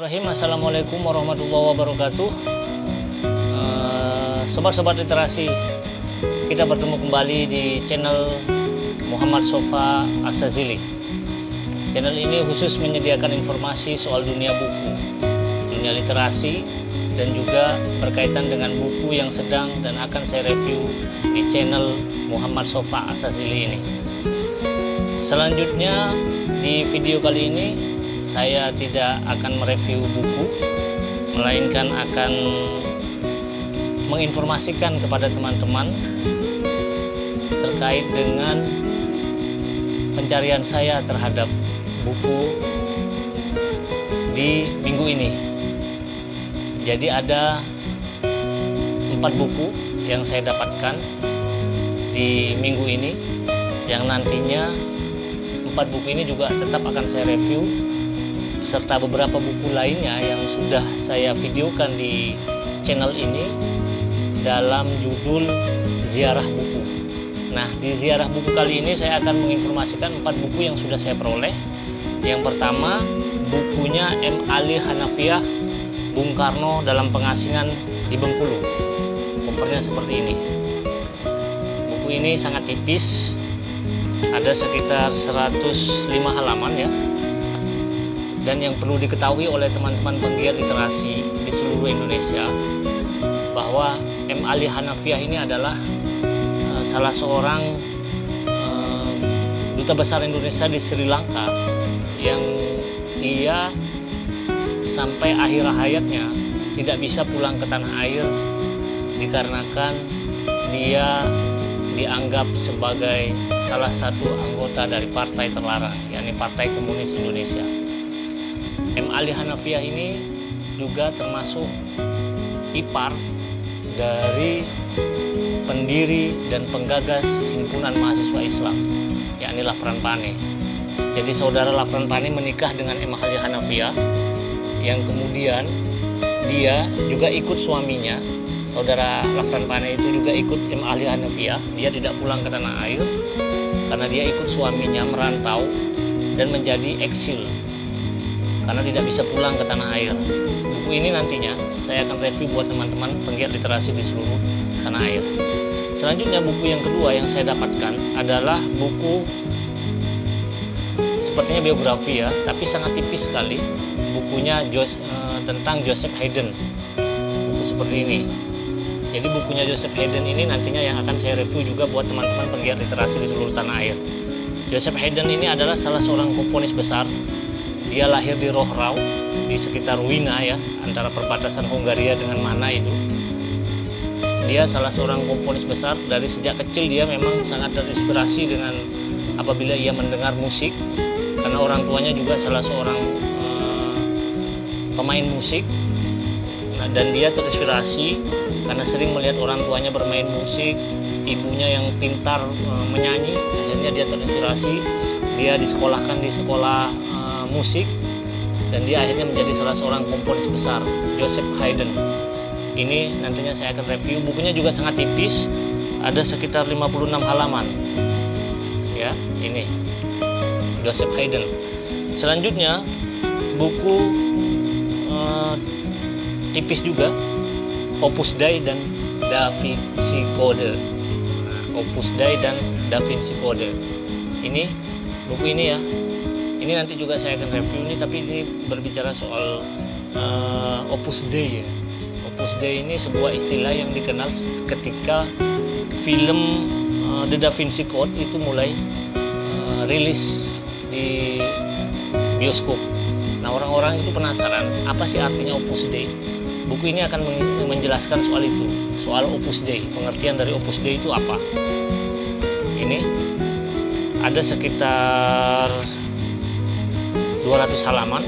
Bismillahirrahmanirrahim. Assalamualaikum warahmatullahi wabarakatuh. Sobat-sobat literasi, kita bertemu kembali di channel Muhammad Sofa Asazili. Channel ini khusus menyediakan informasi soal dunia buku, dunia literasi, dan juga berkaitan dengan buku yang sedang dan akan saya review di channel Muhammad Sofa Asazili ini. Selanjutnya di video kali ini saya tidak akan mereview buku, melainkan akan menginformasikan kepada teman-teman terkait dengan pencarian saya terhadap buku di minggu ini. Jadi ada 4 buku yang saya dapatkan di minggu ini, yang nantinya 4 buku ini juga tetap akan saya review, serta beberapa buku lainnya yang sudah saya videokan di channel ini dalam judul Ziarah Buku. Nah, di Ziarah Buku kali ini saya akan menginformasikan 4 buku yang sudah saya peroleh. Yang pertama, bukunya M. Ali Hanafiah, Bung Karno dalam Pengasingan di Bengkulu. Covernya seperti ini. Buku ini sangat tipis, ada sekitar 105 halaman ya. Dan yang perlu diketahui oleh teman-teman penggiat literasi di seluruh Indonesia, bahwa M. Ali Hanafiah ini adalah salah seorang duta besar Indonesia di Sri Lanka, yang ia sampai akhir hayatnya tidak bisa pulang ke tanah air dikarenakan dia dianggap sebagai salah satu anggota dari partai terlarang, yakni Partai Komunis Indonesia. M. Ali Hanafiah ini juga termasuk ipar dari pendiri dan penggagas Himpunan Mahasiswa Islam, yakni Lafran Pane. Jadi saudara Lafran Pane menikah dengan M. Ali Hanafiah, yang kemudian dia juga ikut suaminya. Saudara Lafran Pane itu juga ikut M. Ali Hanafiah. Dia tidak pulang ke tanah air karena dia ikut suaminya merantau dan menjadi eksil karena tidak bisa pulang ke tanah air. Buku ini nantinya saya akan review buat teman-teman penggiat literasi di seluruh tanah air. Selanjutnya buku yang kedua yang saya dapatkan adalah buku sepertinya biografi ya, tapi sangat tipis sekali. Bukunya tentang Joseph Haydn. Buku seperti ini. Jadi bukunya Joseph Haydn ini nantinya yang akan saya review juga buat teman-teman penggiat literasi di seluruh tanah air. Joseph Haydn ini adalah salah seorang komponis besar. Dia lahir di Rohrau, di sekitar Wina ya, antara perbatasan Hongaria dengan Mana itu. Dia salah seorang komponis besar. Dari sejak kecil dia memang sangat terinspirasi dengan apabila ia mendengar musik, karena orang tuanya juga salah seorang pemain musik. Nah, dan dia terinspirasi karena sering melihat orang tuanya bermain musik, ibunya yang pintar menyanyi. Akhirnya dia terinspirasi. Dia disekolahkan di sekolah musik, dan dia akhirnya menjadi salah seorang komponis besar, Joseph Haydn. Ini nantinya saya akan review. Bukunya juga sangat tipis, ada sekitar 56 halaman. Ya, ini Joseph Haydn. Selanjutnya buku tipis juga, Opus Dei dan Da Vinci Code. Opus Dei dan Da Vinci Code. Ini buku ini ya. Ini nanti juga saya akan review ini, tapi ini berbicara soal Opus Dei ya. Opus Dei ini sebuah istilah yang dikenal ketika film The Da Vinci Code itu mulai rilis di bioskop. Nah, orang-orang itu penasaran apa sih artinya Opus Dei. Buku ini akan menjelaskan soal itu, soal Opus Dei, pengertian dari Opus Dei itu apa. Ini ada sekitar 200 halaman,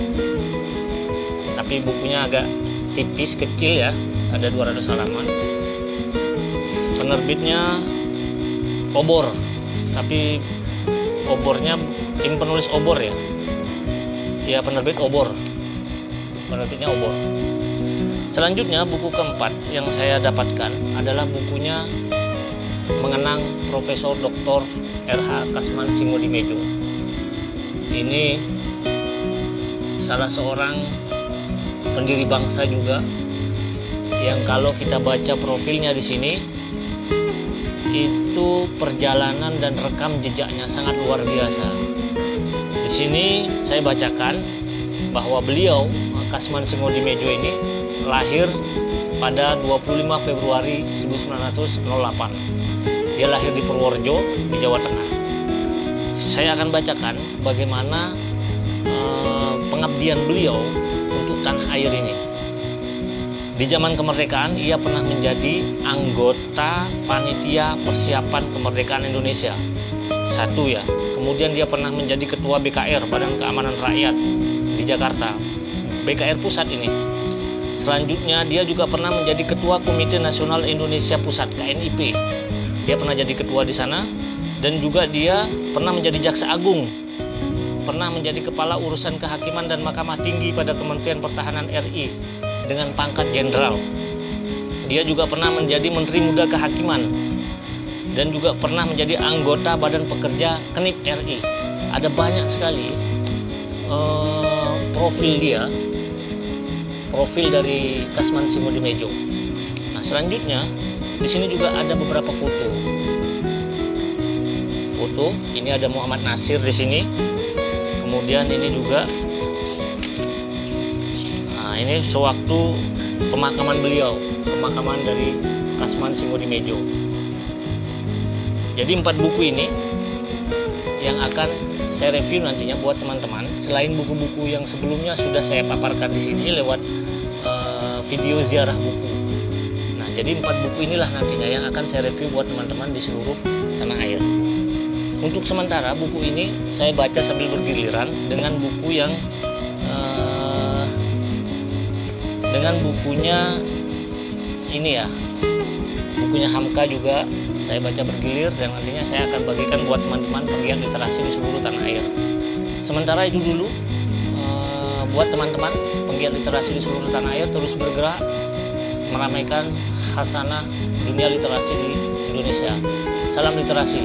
tapi bukunya agak tipis, kecil ya, ada 200 halaman. Penerbitnya Obor, tapi Obornya tim penulis Obor ya. Ya, penerbit Obor, penerbitnya Obor. Selanjutnya buku keempat yang saya dapatkan adalah bukunya Mengenang Profesor Dr. R.H. Kasman Singodimejo. Ini salah seorang pendiri bangsa juga, yang kalau kita baca profilnya di sini itu perjalanan dan rekam jejaknya sangat luar biasa. Di sini saya bacakan bahwa beliau, Kasman Singodimejo ini, lahir pada 25 Februari 1908. Dia lahir di Purworejo, di Jawa Tengah. Saya akan bacakan bagaimana pengabdian beliau untuk tanah air ini. Di zaman kemerdekaan, ia pernah menjadi anggota panitia persiapan kemerdekaan Indonesia. Satu ya. Kemudian dia pernah menjadi ketua BKR, Badan Keamanan Rakyat di Jakarta. BKR Pusat ini. Selanjutnya dia juga pernah menjadi ketua Komite Nasional Indonesia Pusat, KNIP. Dia pernah jadi ketua di sana, dan juga dia pernah menjadi jaksa agung. Pernah menjadi kepala urusan kehakiman dan Mahkamah Tinggi pada Kementerian Pertahanan RI dengan pangkat jenderal. Dia juga pernah menjadi Menteri Muda Kehakiman dan juga pernah menjadi anggota Badan Pekerja KNIP RI. Ada banyak sekali profil dia, profil dari Kasman Singodimejo. Nah, selanjutnya di sini juga ada beberapa foto. Ini ada Muhammad Nasir di sini. Kemudian ini juga, nah ini sewaktu pemakaman beliau, pemakaman dari Kasman Singodimejo. Jadi 4 buku ini yang akan saya review nantinya buat teman-teman. Selain buku-buku yang sebelumnya sudah saya paparkan di sini lewat video ziarah buku. Nah, jadi 4 buku inilah nantinya yang akan saya review buat teman-teman di seluruh tanah air. Untuk sementara buku ini saya baca sambil bergiliran dengan buku yang dengan bukunya ini ya, bukunya Hamka juga saya baca bergilir, dan nantinya saya akan bagikan buat teman-teman penggiat literasi di seluruh tanah air. Sementara itu dulu, buat teman-teman penggiat literasi di seluruh tanah air, terus bergerak meramaikan khasanah dunia literasi di Indonesia. Salam literasi.